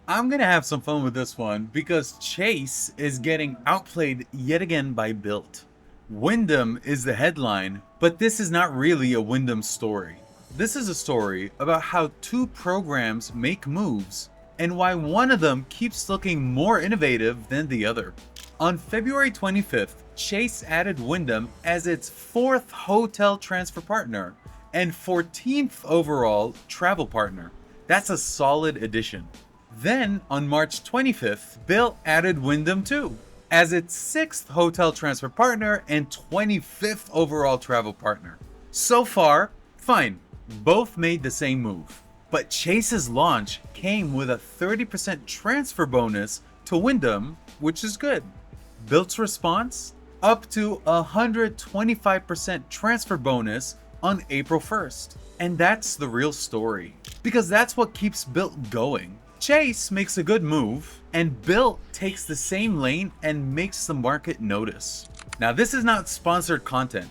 I'm gonna have some fun with this one because Chase is getting outplayed yet again by Bilt. Wyndham is the headline, but this is not really a Wyndham story. This is a story about how two programs make moves and why one of them keeps looking more innovative than the other. On February 25th, Chase added Wyndham as its fourth hotel transfer partner and 14th overall travel partner. That's a solid addition. Then, on March 25th, Bilt added Wyndham too, as its sixth hotel transfer partner and 25th overall travel partner. So far, fine, both made the same move. But Chase's launch came with a 30% transfer bonus to Wyndham, which is good. Bilt's response? Up to a 125% transfer bonus on April 1st. And that's the real story, because that's what keeps Bilt going. Chase makes a good move, and Bilt takes the same lane and makes the market notice. Now, this is not sponsored content.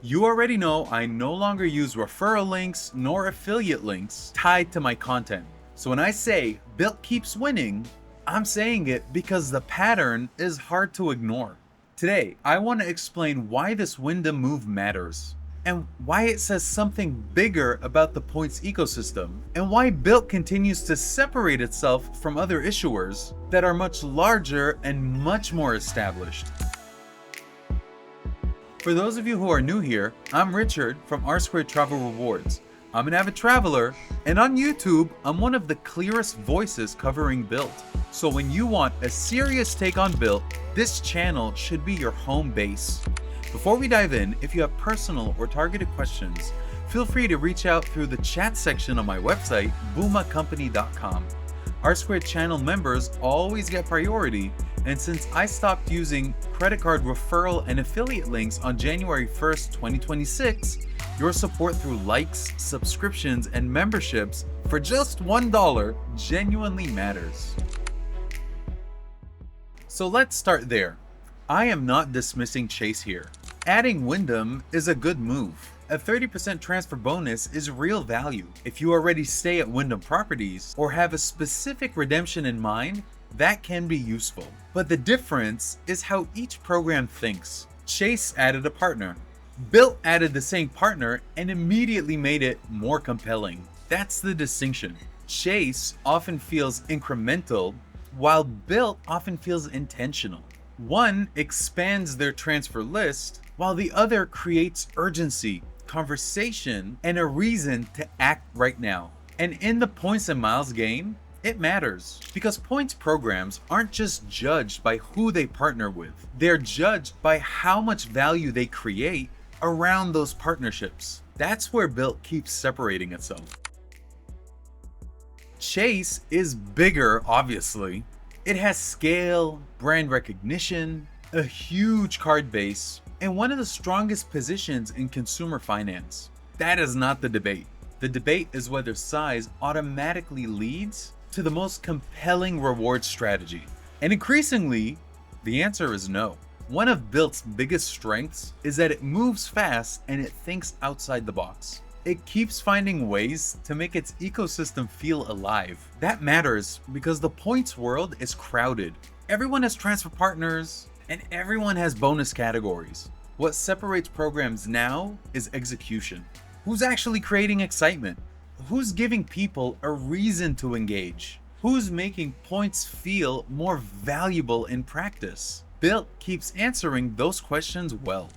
You already know I no longer use referral links nor affiliate links tied to my content. So when I say Bilt keeps winning, I'm saying it because the pattern is hard to ignore. Today, I want to explain why this Wyndham move matters, and why it says something bigger about the points ecosystem, and why Bilt continues to separate itself from other issuers that are much larger and much more established. For those of you who are new here, I'm Richard from R2 Travel Rewards. I'm an avid traveler, and on YouTube, I'm one of the clearest voices covering Bilt. So when you want a serious take on Bilt, this channel should be your home base. Before we dive in, if you have personal or targeted questions, feel free to reach out through the chat section on my website, boomacompany.com. R2 channel members always get priority, and since I stopped using credit card referral and affiliate links on January 1st, 2026, your support through likes, subscriptions, and memberships for just $1 genuinely matters. So let's start there. I am not dismissing Chase here. Adding Wyndham is a good move. A 30% transfer bonus is real value. If you already stay at Wyndham properties or have a specific redemption in mind, that can be useful. But the difference is how each program thinks. Chase added a partner. Bilt added the same partner and immediately made it more compelling. That's the distinction. Chase often feels incremental, while Bilt often feels intentional. One expands their transfer list, while the other creates urgency, conversation, and a reason to act right now. And in the points and miles game, it matters because points programs aren't just judged by who they partner with. They're judged by how much value they create around those partnerships. That's where Bilt keeps separating itself. Chase is bigger, obviously. It has scale, brand recognition, a huge card base, and one of the strongest positions in consumer finance. That is not the debate. The debate is whether size automatically leads to the most compelling reward strategy. And increasingly, the answer is no. One of Bilt's biggest strengths is that it moves fast and it thinks outside the box. It keeps finding ways to make its ecosystem feel alive. That matters because the points world is crowded. Everyone has transfer partners and everyone has bonus categories. What separates programs now is execution. Who's actually creating excitement? Who's giving people a reason to engage? Who's making points feel more valuable in practice? Bilt keeps answering those questions well.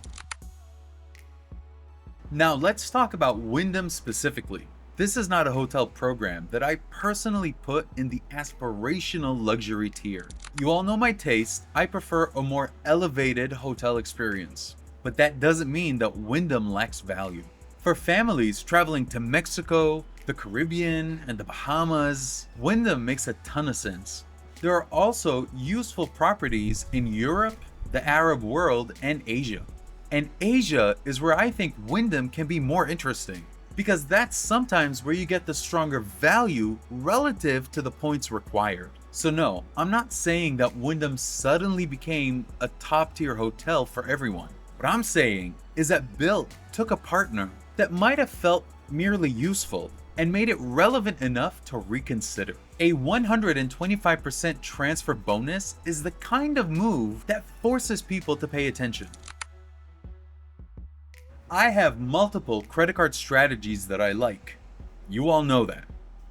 Now let's talk about Wyndham specifically. This is not a hotel program that I personally put in the aspirational luxury tier. You all know my taste. I prefer a more elevated hotel experience. But that doesn't mean that Wyndham lacks value. For families traveling to Mexico, the Caribbean, and the Bahamas, Wyndham makes a ton of sense. There are also useful properties in Europe, the Arab world, and Asia. And Asia is where I think Wyndham can be more interesting, because that's sometimes where you get the stronger value relative to the points required. So no, I'm not saying that Wyndham suddenly became a top-tier hotel for everyone. What I'm saying is that Bilt took a partner that might have felt merely useful and made it relevant enough to reconsider. A 125% transfer bonus is the kind of move that forces people to pay attention. I have multiple credit card strategies that I like. You all know that.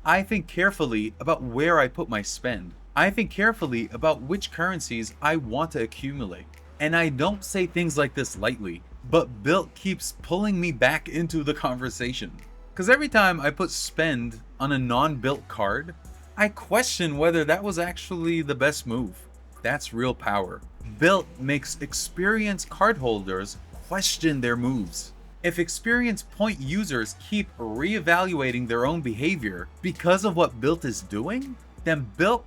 I think carefully about where I put my spend. I think carefully about which currencies I want to accumulate. And I don't say things like this lightly, but Bilt keeps pulling me back into the conversation. Because every time I put spend on a non-Bilt card, I question whether that was actually the best move. That's real power. Bilt makes experienced cardholders question their moves. If experienced point users keep reevaluating their own behavior because of what Bilt is doing, then Bilt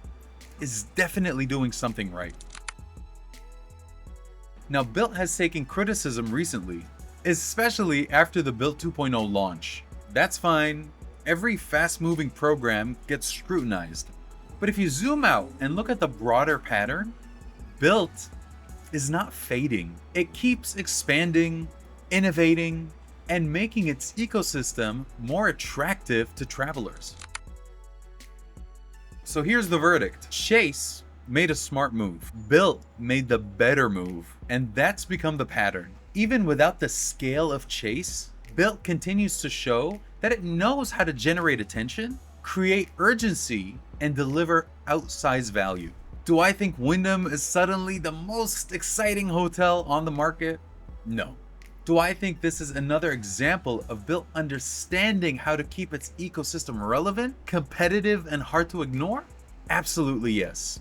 is definitely doing something right. Now, Bilt has taken criticism recently, especially after the Bilt 2.0 launch. That's fine. Every fast-moving program gets scrutinized. But if you zoom out and look at the broader pattern, Bilt is not fading. It keeps expanding, innovating, and making its ecosystem more attractive to travelers. So here's the verdict. Chase made a smart move. Bilt made the better move, and that's become the pattern. Even without the scale of Chase, Bilt continues to show that it knows how to generate attention, create urgency, and deliver outsized value. Do I think Wyndham is suddenly the most exciting hotel on the market? No. Do I think this is another example of Bilt understanding how to keep its ecosystem relevant, competitive, and hard to ignore? Absolutely yes.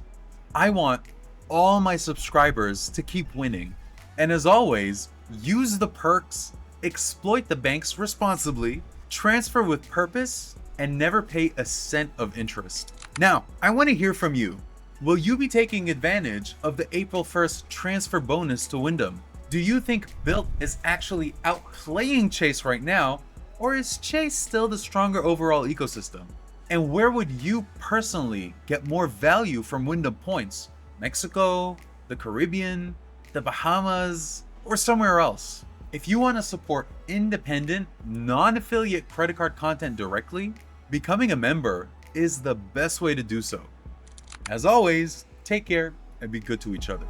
I want all my subscribers to keep winning. And as always, use the perks, exploit the banks responsibly, transfer with purpose, and never pay a cent of interest. Now, I want to hear from you. Will you be taking advantage of the April 1st transfer bonus to Wyndham? Do you think Bilt is actually outplaying Chase right now, or is Chase still the stronger overall ecosystem? And where would you personally get more value from Wyndham points? Mexico, the Caribbean, the Bahamas, or somewhere else? If you want to support independent, non-affiliate credit card content directly, becoming a member is the best way to do so. As always, take care and be good to each other.